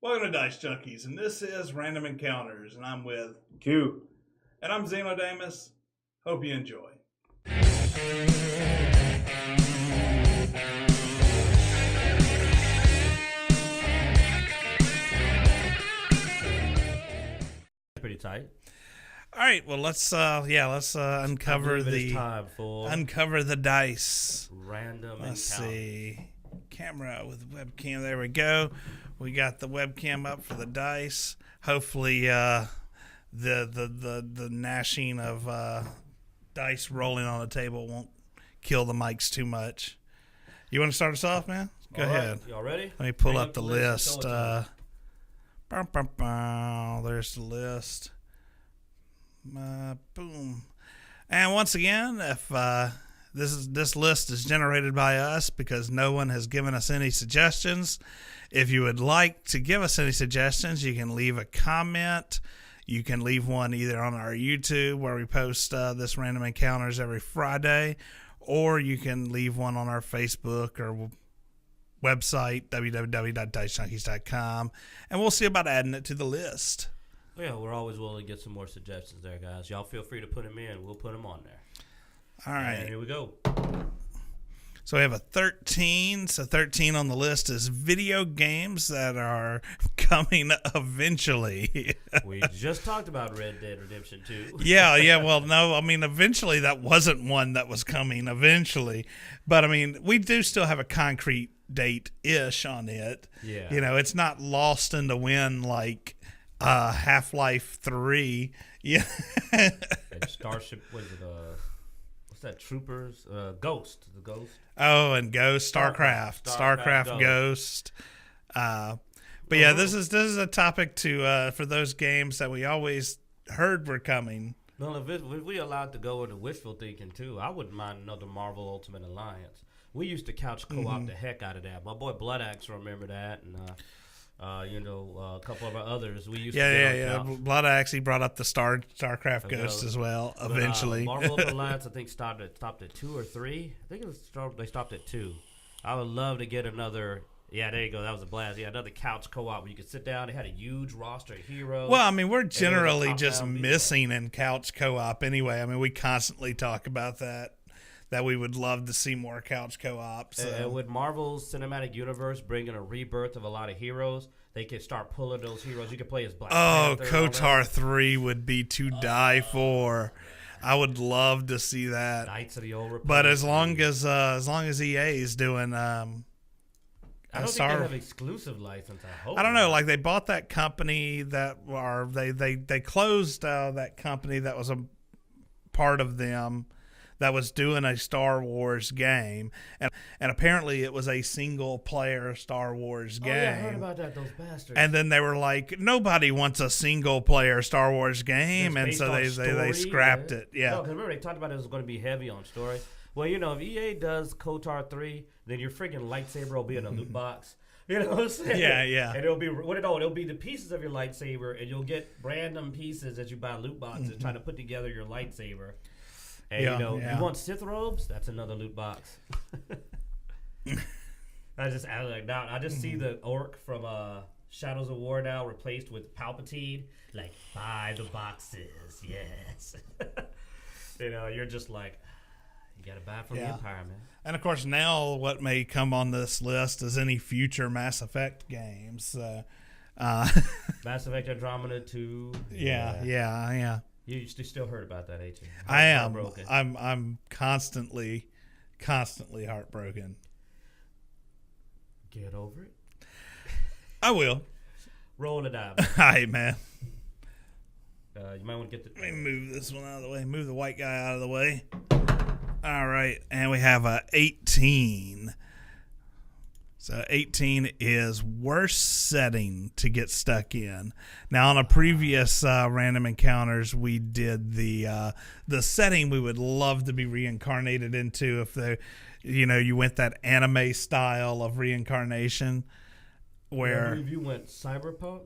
Welcome to Dicejunkies, and this is Random Encounters, and I'm with Q. And I'm Xenodamus. Hope you enjoy. Pretty tight. All right, well let's uncover the dice. Random Let's encounter. see. Camera with webcam. There we go. We got the webcam up for the dice. Hopefully, the gnashing of dice rolling on the table won't kill the mics too much. You want to start us off, man? Go ahead. Y'all ready? Let me pull Bring up the list. There's the list. Boom. And once again, if this list is generated by us because no one has given us any suggestions. If you would like to give us any suggestions, you can leave a comment. You can leave one either on our YouTube where we post this Random Encounters every Friday, or you can leave one on our Facebook or website, www.dicejunkies.com, and we'll see about adding it to the list. Yeah, we're always willing to get some more suggestions there, guys. Y'all feel free to put them in. We'll put them on there. All right. And here we go. So we have a 13. So 13 on the list is video games that are coming eventually. We just talked about Red Dead Redemption 2. Yeah. Well, no, I mean, eventually that wasn't one that was coming eventually. But, I mean, we do still have a concrete date-ish on it. Yeah. You know, it's not lost in the wind like Half-Life 3. Yeah. And Starship, was it, what's that, Troopers? Ghost. The Ghost? Oh, and Ghost, StarCraft Ghost. But yeah, this is a topic to for those games that we always heard were coming. Well, if we allowed to go into wishful thinking too, I wouldn't mind another Marvel Ultimate Alliance. We used to couch co-op the heck out of that. My boy Blood Axe remember that, and a couple of our others. We used to Blood actually brought up the StarCraft Ghost as well. Eventually, Marvel Ultimate Alliance I think stopped at 2 or 3. I think they stopped at 2. I would love to get another. Yeah, there you go. That was a blast. Yeah, another couch co-op where you could sit down. They had a huge roster of heroes. Well, I mean, we're generally just missing in couch co-op anyway. I mean, we constantly talk about that we would love to see more couch co-op. So. And with Marvel's Cinematic Universe bringing a rebirth of a lot of heroes, they can start pulling those heroes. You can play as Black Panther. KOTOR 3 would be to die for. I would love to see that. Knights of the Old Republic. But as long as EA is doing I don't think they have exclusive license. I don't know. Like they bought that company they closed that company that was a part of them that was doing a Star Wars game, and apparently it was a single player Star Wars game. Oh yeah, I heard about that. Those bastards. And then they were like, nobody wants a single player Star Wars game, and so they scrapped it. Yeah. No, because remember they talked about it was going to be heavy on story. Well, if EA does KOTOR 3, then your freaking lightsaber will be in a loot box. You know what I'm saying? Yeah. And it'll be the pieces of your lightsaber, and you'll get random pieces as you buy loot boxes trying to put together your lightsaber. And you want Sith robes? That's another loot box. I just see the orc from Shadows of War now replaced with Palpatine. Like, buy the boxes, yes. You're just like, you gotta buy from the Empire, man. And of course, now what may come on this list is any future Mass Effect games. Mass Effect Andromeda 2. Yeah. You still heard about that, ain't you? I am. I'm constantly heartbroken. Get over it. I will. Roll the die. All right, man. You might want to get Let me move this one out of the way. Move the white guy out of the way. All right, and we have a 18. So 18 is worst setting to get stuck in. Now, on a previous Random Encounters, we did the setting we would love to be reincarnated into if you went that anime style of reincarnation. Where I believe you went cyberpunk.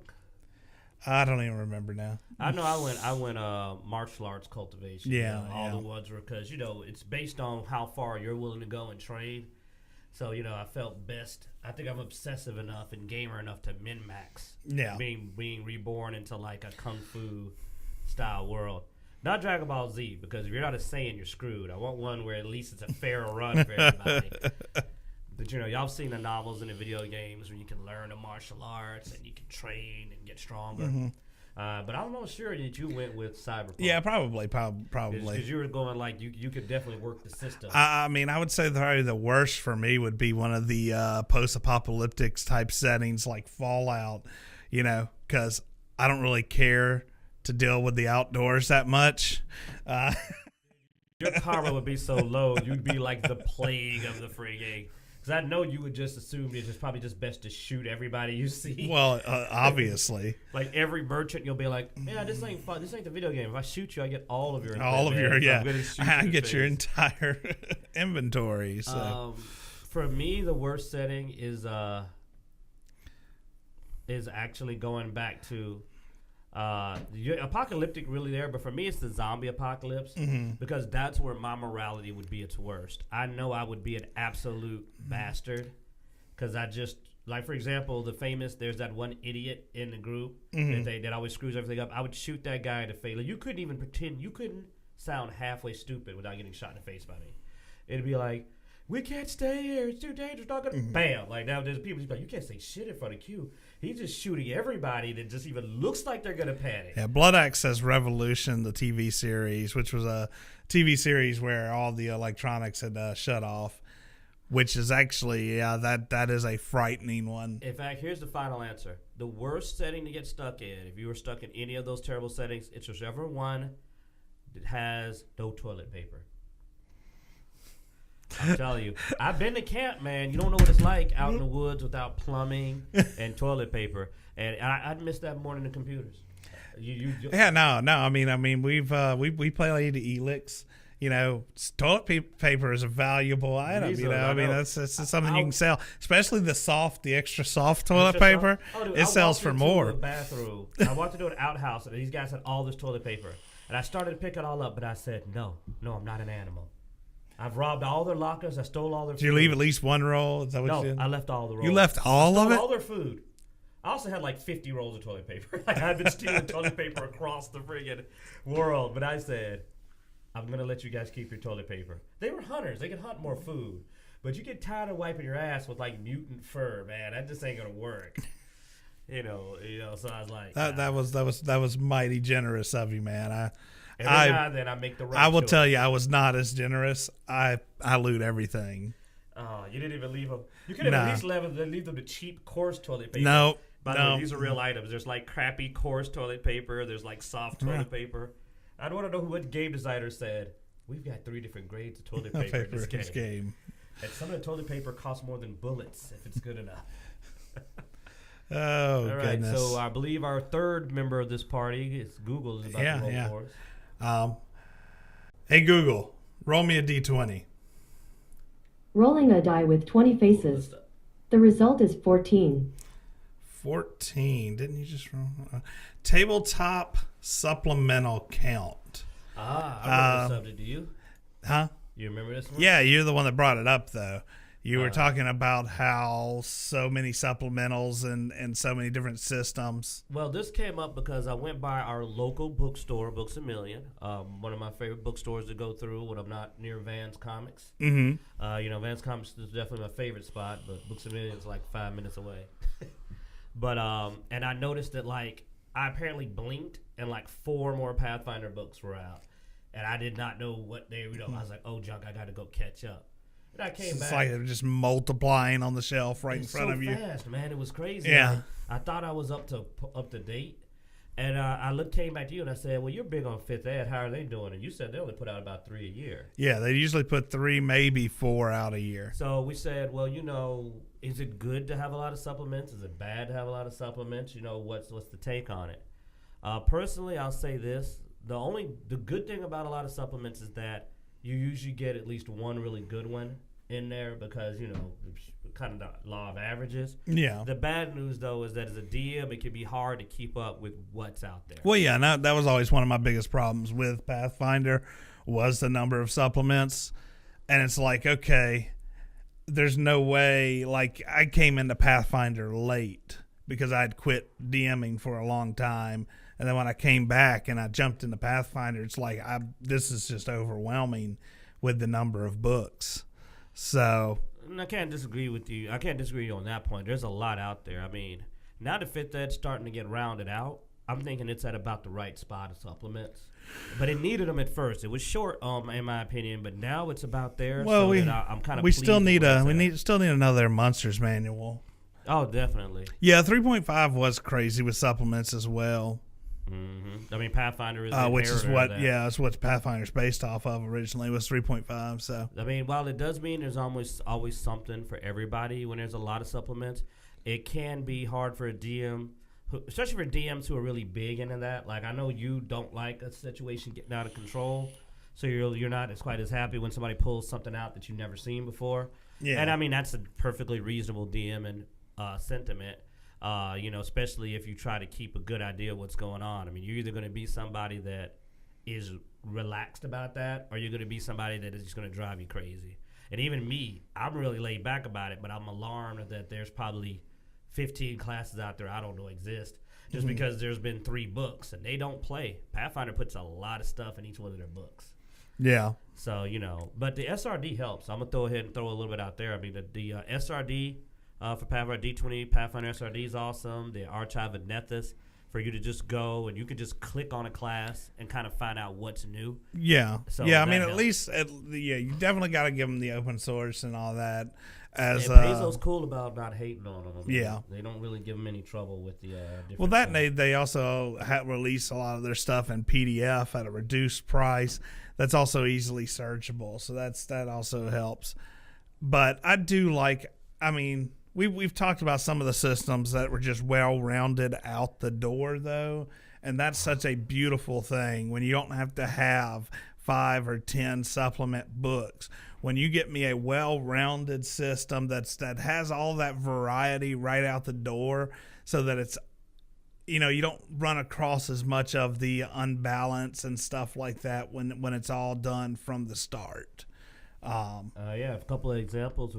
I don't even remember now. I know I went martial arts cultivation. Yeah, all the ones were because it's based on how far you're willing to go and train. So, I felt best. I think I'm obsessive enough and gamer enough to min-max. Yeah. Being reborn into like a Kung Fu style world. Not Dragon Ball Z, because if you're not a Saiyan, you're screwed. I want one where at least it's a fair run for everybody. But, y'all seen the novels and the video games where you can learn the martial arts and you can train and get stronger. Mm-hmm. But I'm not sure that you went with Cyberpunk. Yeah, probably. Because you were going like you could definitely work the system. I mean, I would say probably the worst for me would be one of the post-apocalyptic type settings like Fallout, because I don't really care to deal with the outdoors that much. Your karma would be so low, you'd be like the plague of the frigging. Because I know you would just assume it's just probably just best to shoot everybody you see. Well, obviously. Like every merchant, you'll be like, "Yeah, this ain't fun. This ain't the video game. If I shoot you, I get all of your I get your entire inventory." So, for me, the worst setting is actually going back to apocalyptic really there, but for me it's the zombie apocalypse because that's where my morality would be its worst. I know I would be an absolute bastard because I just, like, for example, there's that one idiot in the group that always screws everything up. I would shoot that guy in the face. Like, you couldn't even pretend, you couldn't sound halfway stupid without getting shot in the face by me. It'd be like, "We can't stay here. It's too dangerous. Not gonna bam!" Like, now there's people just like, "You can't say shit in front of Q." He's just shooting everybody that just even looks like they're gonna panic. Yeah, Blood Axe says Revolution, the TV series, which was a TV series where all the electronics had shut off, which is actually that is a frightening one. In fact, here's the final answer: the worst setting to get stuck in, if you were stuck in any of those terrible settings, it's whichever one that has no toilet paper. I'm telling you, I've been to camp, man. You don't know what it's like out in the woods without plumbing and toilet paper, and I'd miss that more than the computers. Yeah, no. I mean, we play the Elix. Toilet paper is a valuable item. I mean, that's something you can sell, especially the extra soft toilet paper. It sells for more. Bathroom. I walked into an outhouse, and these guys had all this toilet paper, and I started to pick it all up, but I said, no, I'm not an animal. I've robbed all their lockers. I stole all their food. Did you leave at least one roll? Is that what you did? I left all the rolls. You left all of it? All their food. I also had like 50 rolls of toilet paper. Like, I've been stealing toilet paper across the friggin' world. But I said, I'm going to let you guys keep your toilet paper. They were hunters. They could hunt more food. But you get tired of wiping your ass with like mutant fur, man. That just ain't going to work. So I was like, that was mighty generous of you, man. Every now and then I make the right I will choice. tell you, I was not as generous. I loot everything. Oh, you didn't even leave them. You could have at least leave them the cheap, coarse toilet paper. No. By the way, these are real items. There's like crappy, coarse toilet paper. There's like soft toilet paper. I want to know what game designer said. We've got 3 different grades of toilet paper in this game. And some of the toilet paper costs more than bullets if it's good enough. Oh, all right, goodness. So I believe our third member of this party is Google is about to roll for us. Hey, Google, roll me a D20. Rolling a die with 20 faces. The result is 14. 14. Didn't you just roll? Tabletop supplemental count. I remember the subject. Do you? Huh? You remember this one? Yeah, you're the one that brought it up, though. You were talking about how so many supplementals and so many different systems. Well, this came up because I went by our local bookstore, Books A Million, one of my favorite bookstores to go through when I'm not near Vans Comics. Mm-hmm. Vans Comics is definitely my favorite spot, but Books A Million is like 5 minutes away. But and I noticed that like I apparently blinked and like 4 more Pathfinder books were out, and I did not know what they were. I was like, "Oh, junk, I got to go catch up." And I came back. It's like they're just multiplying on the shelf right in front of you. So fast, man. It was crazy. Yeah. Like, I thought I was up to date, and I came back to you and I said, "Well, you're big on Fifth Ed. How are they doing?" And you said they only put out about 3 a year. Yeah, they usually put 3, maybe 4 out a year. So we said, well, is it good to have a lot of supplements? Is it bad to have a lot of supplements? What's the take on it? Personally, I'll say this: the good thing about a lot of supplements is that you usually get at least one really good one in there because kind of the law of averages. Yeah. The bad news though is that as a DM, it can be hard to keep up with what's out there. Well, yeah, that was always one of my biggest problems with Pathfinder was the number of supplements, and it's like, okay, there's no way, like, I came into Pathfinder late because I'd quit DMing for a long time. And then when I came back and I jumped into Pathfinder, it's like, this is just overwhelming with the number of books. So I can't disagree with you. I can't disagree on that point. There's a lot out there. I mean, now that Fifth Ed's starting to get rounded out, I'm thinking it's at about the right spot of supplements. But it needed them at first. It was short, in my opinion, but now it's about there. Well, so I'm kind of. We still need still need another Monsters manual. Oh, definitely. Yeah, 3.5 was crazy with supplements as well. Mm-hmm. I mean, Pathfinder is which is what that's what Pathfinder's based off of originally was 3.5. So I mean, while it does mean there's almost always something for everybody when there's a lot of supplements, it can be hard for a DM. Especially for DMs who are really big into that. Like, I know you don't like a situation getting out of control, so you're not quite as happy when somebody pulls something out that you've never seen before. Yeah. And, I mean, that's a perfectly reasonable DM and sentiment, especially if you try to keep a good idea of what's going on. I mean, you're either going to be somebody that is relaxed about that, or you're going to be somebody that is just going to drive you crazy. And even me, I'm really laid back about it, but I'm alarmed that there's probably 15 classes out there I don't know exist just because there's been 3 books and they don't play. Pathfinder puts a lot of stuff in each one of their books. Yeah. So, but the SRD helps. I'm going to throw ahead and throw a little bit out there. I mean, the SRD for Pathfinder D20, Pathfinder SRD is awesome. The Archive of Nethys for you to just go and you could just click on a class and kind of find out what's new. Yeah. So yeah, I mean, helps. at least, you definitely got to give them the open source and all that. Paizo's cool about not hating on them. Yeah. They don't really give them any trouble with the different Well, that stuff. they also release a lot of their stuff in PDF at a reduced price. That's also easily searchable, so that also helps. But I do like, I mean, we've talked about some of the systems that were just well-rounded out the door, though, and that's such a beautiful thing when you don't have to have 5 or 10 supplement books. When you get me a well-rounded system that has all that variety right out the door, so that it's, you don't run across as much of the unbalance and stuff like that when it's all done from the start. A couple of examples.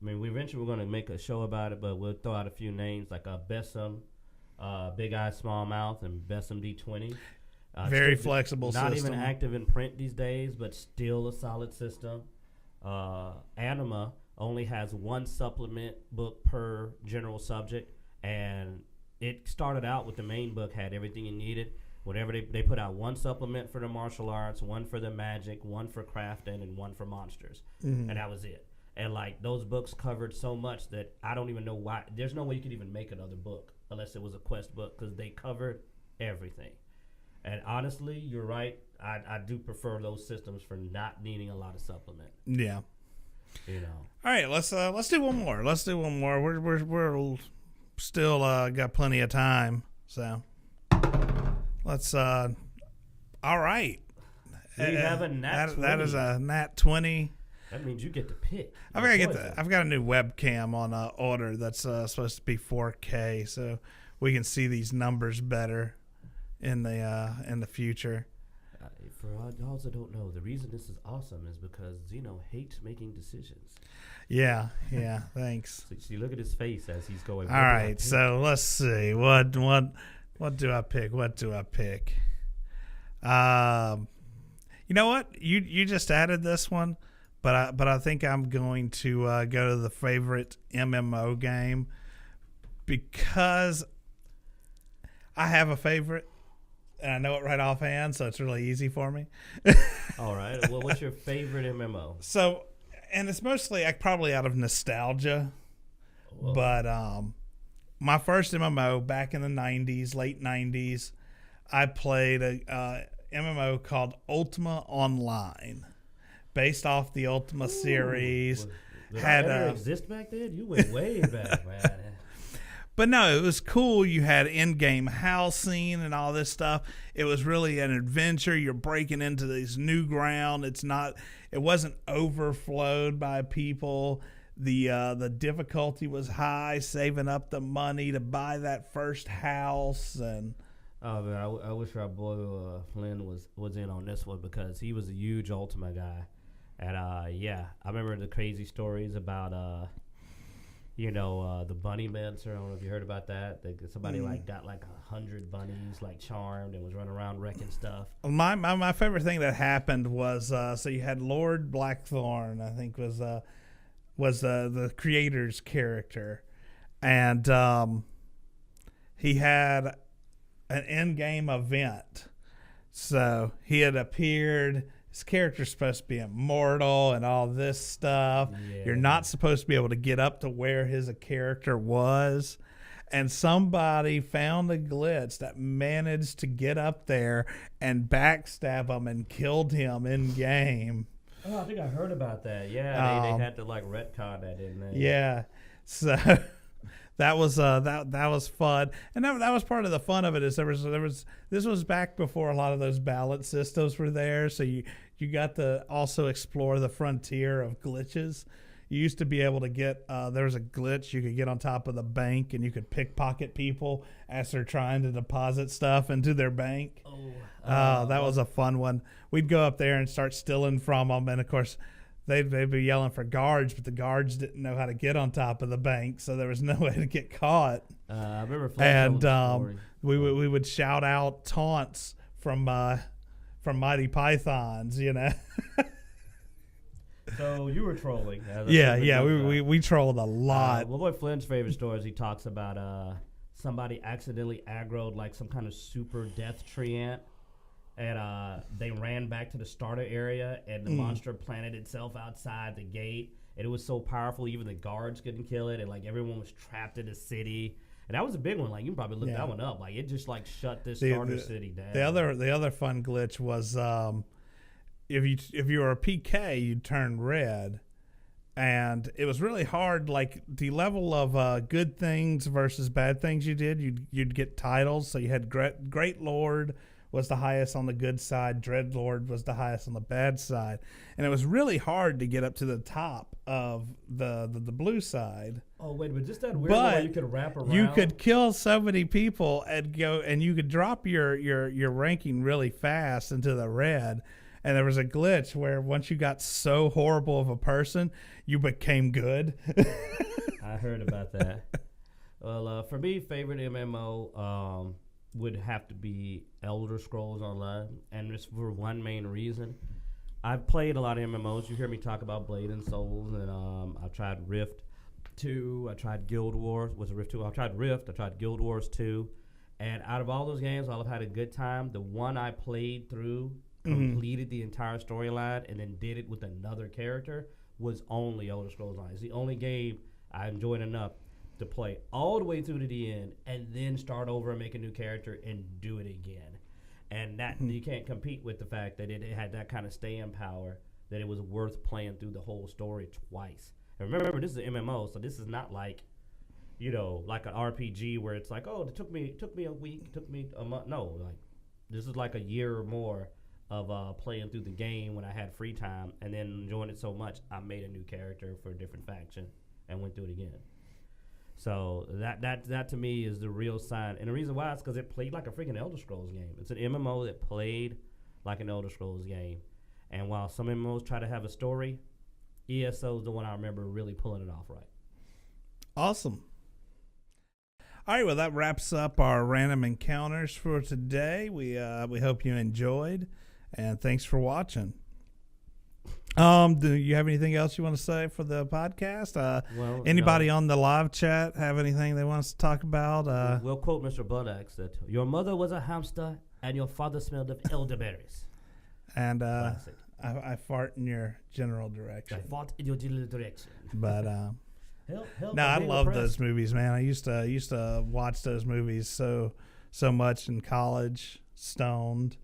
We eventually we're gonna make a show about it, but we'll throw out a few names like Bessem, Big Eye Small Mouth, and Bessem D20. Very flexible not system. Not even active in print these days, but still a solid system. Anima only has 1 supplement book per general subject, and it started out with the main book, had everything you needed. Whenever they put out 1 supplement for the martial arts, 1 for the magic, 1 for crafting, and 1 for monsters. And that was it. And like those books covered so much that I don't even know why. There's no way you could even make another book unless it was a quest book, because they covered everything. And honestly, you're right. I do prefer those systems for not needing a lot of supplement. Yeah. All right, let's do one more. We're still got plenty of time, so let's. All right. We have a nat 20. That is a nat 20. That means you get to pick. I've got a new webcam on order that's supposed to be 4K, so we can see these numbers better in the future. For y'all that don't know, the reason this is awesome is because Zeno hates making decisions. Yeah, thanks. So look at his face as he's going. All right, so let's see. What do I pick? You know what? You just added this one, but I think I'm going to go to the favorite MMO game because I have a favorite. And I know it right offhand, so it's really easy for me. All right. Well, what's your favorite MMO? So, and it's mostly probably out of nostalgia. Whoa. But my first MMO back in the 90s, late 90s, I played a MMO called Ultima Online, based off the Ultima series. Did that ever exist back then? You went way back, man. But no, it was cool. You had in-game housing and all this stuff. It was really an adventure. You're breaking into this new ground. It wasn't overflowed by people. The difficulty was high, saving up the money to buy that first house. And oh man, I wish our boy Flynn was in on this one because he was a huge Ultima guy. And yeah, I remember the crazy stories about the bunny mints. I don't know if you heard about that. Somebody like got like 100 bunnies like charmed and was running around wrecking stuff. My favorite thing that happened was so you had Lord Blackthorn, I think was the creator's character, and he had an in-game event. So he had appeared. His character's supposed to be immortal and all this stuff. Yeah. You're not supposed to be able to get up to where his character was. And somebody found a glitch that managed to get up there and backstab him and killed him in game. Oh, I think I heard about that. Yeah, they had to like retcon that, didn't they? Yeah. So that was that was fun, and that was part of the fun of it. Is there was this was back before a lot of those ballot systems were there, so you got to also explore the frontier of glitches. You used to be able to get there was a glitch you could get on top of the bank, and you could pickpocket people as they're trying to deposit stuff into their bank. That was a fun one. We'd go up there and start stealing from them, and of course they'd be yelling for guards, but the guards didn't know how to get on top of the bank, so there was no way to get caught. I remember. And we would shout out taunts from Mighty Pythons, you know. So you were trolling. Yeah, we trolled a lot. My boy Flynn's favorite story is he talks about somebody accidentally aggroed like some kind of super death tree ant. And they ran back to the starter area, and the monster planted itself outside the gate. And it was so powerful, even the guards couldn't kill it. And like everyone was trapped in the city. And that was a big one. Like you can probably look that one up. Like it just like shut this starter city down. The other fun glitch was if you were a PK, you'd turn red, and it was really hard. Like the level of good things versus bad things you did, you'd get titles. So you had Great Lord was the highest on the good side. Dreadlord was the highest on the bad side. And it was really hard to get up to the top of the blue side. Oh, wait, but just that weird way you could wrap around. You could kill so many people and you could drop your ranking really fast into the red. And there was a glitch where once you got so horrible of a person, you became good. I heard about that. Well, for me, favorite MMO would have to be Elder Scrolls Online, and just for one main reason. I've played a lot of MMOs. You hear me talk about Blade and Souls, and I've tried Rift 2. I tried Guild Wars. Was it Rift 2? I tried Rift. I tried Guild Wars 2. And out of all those games, I've had a good time. The one I played through, completed the entire storyline, and then did it with another character was only Elder Scrolls Online. It's the only game I enjoyed enough to play all the way through to the end and then start over and make a new character and do it again. And that you can't compete with the fact that it had that kind of staying power, that it was worth playing through the whole story twice. And remember, this is an MMO, so this is not like, like an RPG where it's like, oh, it took me a week, took me a month. No, like this is like a year or more of playing through the game when I had free time, and then enjoying it so much, I made a new character for a different faction and went through it again. So that to me is the real sign. And the reason why is because it played like a freaking Elder Scrolls game. It's an MMO that played like an Elder Scrolls game. And while some MMOs try to have a story, ESO is the one I remember really pulling it off right. Awesome. All right, well, that wraps up our random encounters for today. We hope you enjoyed, and thanks for watching. Do you have anything else you want to say for the podcast? Anybody on the live chat have anything they want us to talk about? We'll quote Mr. Buttocks that your mother was a hamster and your father smelled of elderberries. And I fart in your general direction. I fart in your general direction. But no, I love those movies, man. I used to watch those movies so much in college, stoned.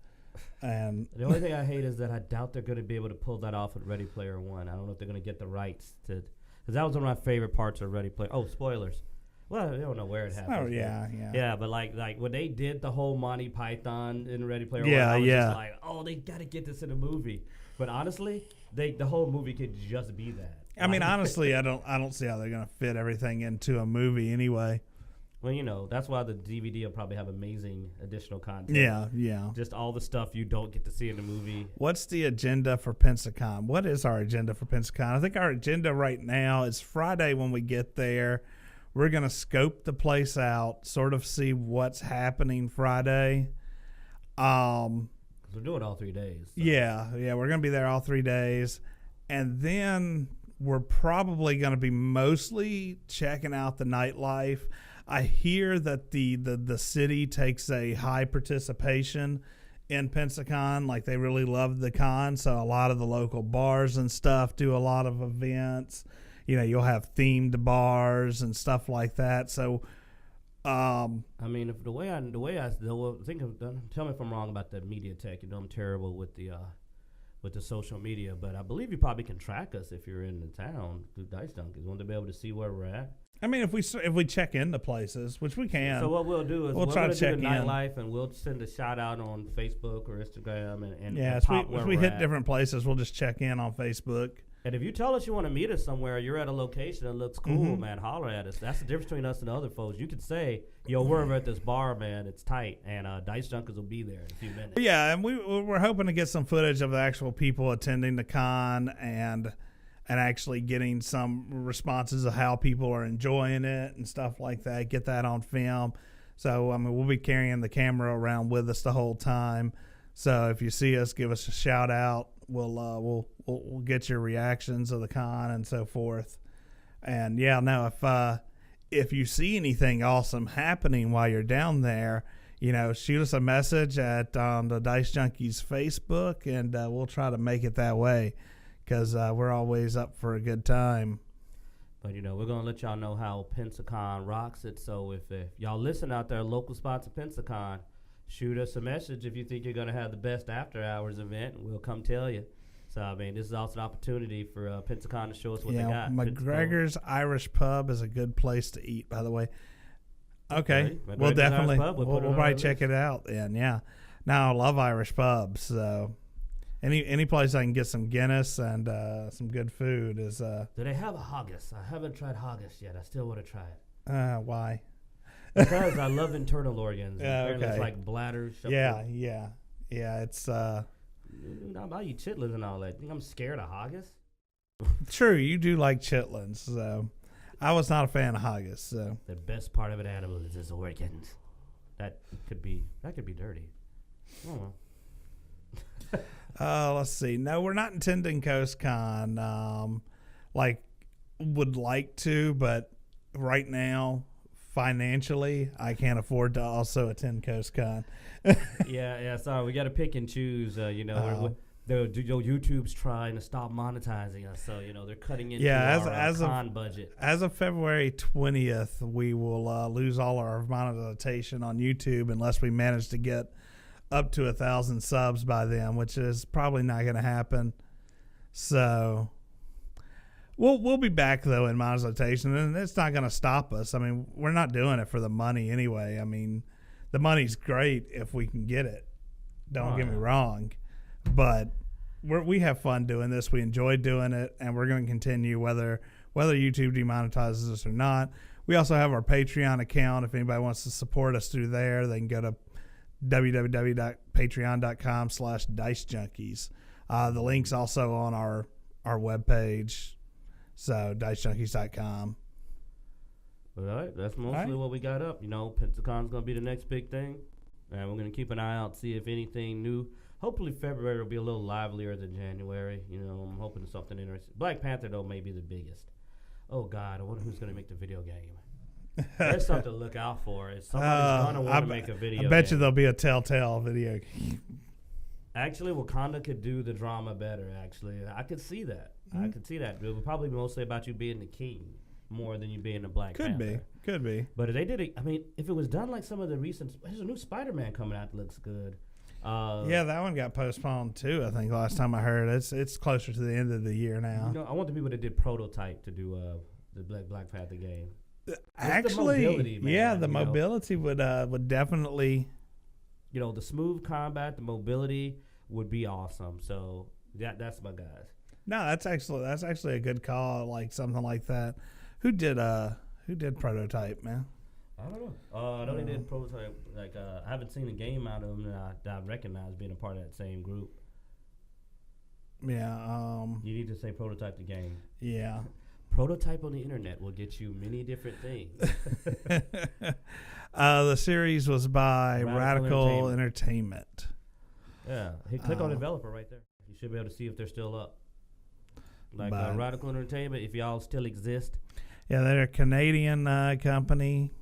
And the only thing I hate is that I doubt they're going to be able to pull that off with Ready Player One. I don't know if they're going to get the rights to, because that was one of my favorite parts of Ready Player. Oh, spoilers. Well, I don't know where it happened. Oh yeah. Yeah, but like when they did the whole Monty Python in Ready Player One, I was just like, oh, they got to get this in a movie. But honestly, the whole movie could just be that. I mean, honestly, I don't see how they're going to fit everything into a movie anyway. Well, that's why the DVD will probably have amazing additional content. Yeah. Just all the stuff you don't get to see in the movie. What's the agenda for Pensacon? What is our agenda for Pensacon? I think our agenda right now is Friday when we get there. We're going to scope the place out, sort of see what's happening Friday. We're doing all 3 days. So. Yeah, we're going to be there all 3 days. And then we're probably going to be mostly checking out the nightlife. I hear that the city takes a high participation in Pensacon. Like, they really love the con, so a lot of the local bars and stuff do a lot of events. You'll have themed bars and stuff like that. So, I mean, if the way I think of, tell me if I'm wrong about the media tech. I'm terrible with the social media, but I believe you probably can track us if you're in the town through Dicejunkies. Want to be able to see where we're at? I mean, if we check into places, which we can. So what we'll do is we'll try to check do the in. nightlife, and we'll send a shout out on Facebook or Instagram, and if we hit different places, we'll just check in on Facebook. And if you tell us you want to meet us somewhere, you're at a location that looks cool, man, holler at us. That's the difference between us and other folks. You could say, yo, we're over at this bar, man. It's tight, and Dicejunkies will be there in a few minutes. Yeah, and we're hoping to get some footage of the actual people attending the con and actually getting some responses of how people are enjoying it and stuff like that. Get that on film. So, I mean, we'll be carrying the camera around with us the whole time. So if you see us, give us a shout out. We'll get your reactions of the con and so forth. And yeah, no, if you see anything awesome happening while you're down there, shoot us a message at the Dicejunkies Facebook, and we'll try to make it that way, because we're always up for a good time. But we're gonna let y'all know how Pensacon rocks it. So if y'all listen out there, local spots of Pensacon, shoot us a message if you think you're going to have the best after-hours event, and we'll come tell you. So, I mean, this is also an opportunity for Pensacon to show us what they got. McGregor's Irish Pub is a good place to eat, by the way. Okay. We'll definitely, we'll probably check it out then, yeah. Now, I love Irish pubs, so any place I can get some Guinness and some good food is... Do they have a haggis? I haven't tried haggis yet. I still want to try it. Why? Because I love internal organs. Okay. It's like bladders. Yeah. It's I'll eat chitlins and all that. Think I'm scared of haggis? True, you do like chitlins. So I was not a fan of haggis. So the best part of an animal is its organs. That could be dirty. I don't know. Let's see. No, we're not attending CoastCon. Would like to, but right now, financially, I can't afford to also attend CoastCon. yeah. Sorry, we got to pick and choose. YouTube's trying to stop monetizing us, so they're cutting into our con budget. As of February 20th, we will lose all our monetization on YouTube unless we manage to get up to 1,000 subs by then, which is probably not going to happen. So we'll be back though in monetization, and it's not going to stop us. I mean, we're not doing it for the money anyway. I mean, the money's great if we can get it. Don't get me wrong, but we have fun doing this. We enjoy doing it, and we're going to continue whether YouTube demonetizes us or not. We also have our Patreon account. If anybody wants to support us through there, they can go to www.patreon.com/Dicejunkies. The link's also on our webpage. So, Dicejunkies.com. All right, that's mostly what we got up. Pensacon's going to be the next big thing. And we're going to keep an eye out, see if anything new. Hopefully, February will be a little livelier than January. I'm hoping something interesting. Black Panther, though, may be the biggest. Oh, God, I wonder who's going to make the video game. There's something to look out for. Somebody's going to want to make a video game. I bet you there'll be a Telltale video game. Actually, Wakanda could do the drama better, actually. I could see that. I could see that. It would probably be mostly about you being the king more than you being the Black Panther. Could be. But if they did it, I mean, if it was done like some of the recent, there's a new Spider-Man coming out that looks good. Yeah, that one got postponed too, I think, last time I heard. It's closer to the end of the year now. I want the people that did Prototype to do the Black Panther game. Actually, the mobility, man, the mobility would definitely... the smooth combat, the mobility would be awesome. So that's my guys. No, that's actually a good call, like something like that. Who did Prototype, man? I don't know. I know they did prototype. Like, I haven't seen a game out of them that I recognize being a part of that same group. Yeah. You need to say prototype the game. Yeah. Prototype on the internet will get you many different things. The series was by Radical Entertainment. Yeah. Hey, click on developer right there. You should be able to see if they're still up. Like Radical Entertainment, if y'all still exist. Yeah, they're a Canadian company.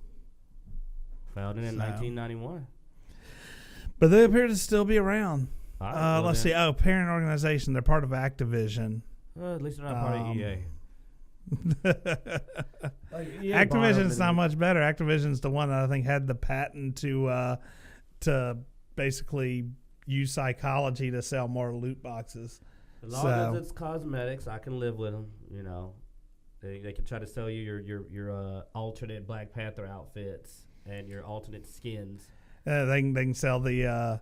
Founded in 1991. But they appear to still be around. Let's see. then. Parent organization. They're part of Activision. At least they're not part of EA. Activision's not much better. Activision's the one that I think had the patent to basically use psychology to sell more loot boxes. As long as it's cosmetics, I can live with them. You know, they can try to sell you your alternate Black Panther outfits and your alternate skins. They can sell the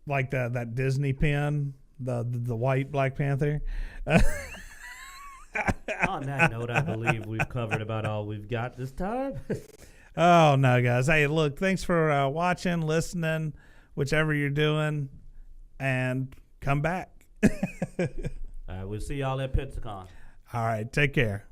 like that Disney pin, the white Black Panther. On that note, I believe we've covered about all we've got this time. Oh no, guys! Hey, look, thanks for watching, listening, whichever you're doing, and come back. We'll see y'all at Pensacon. All right, take care.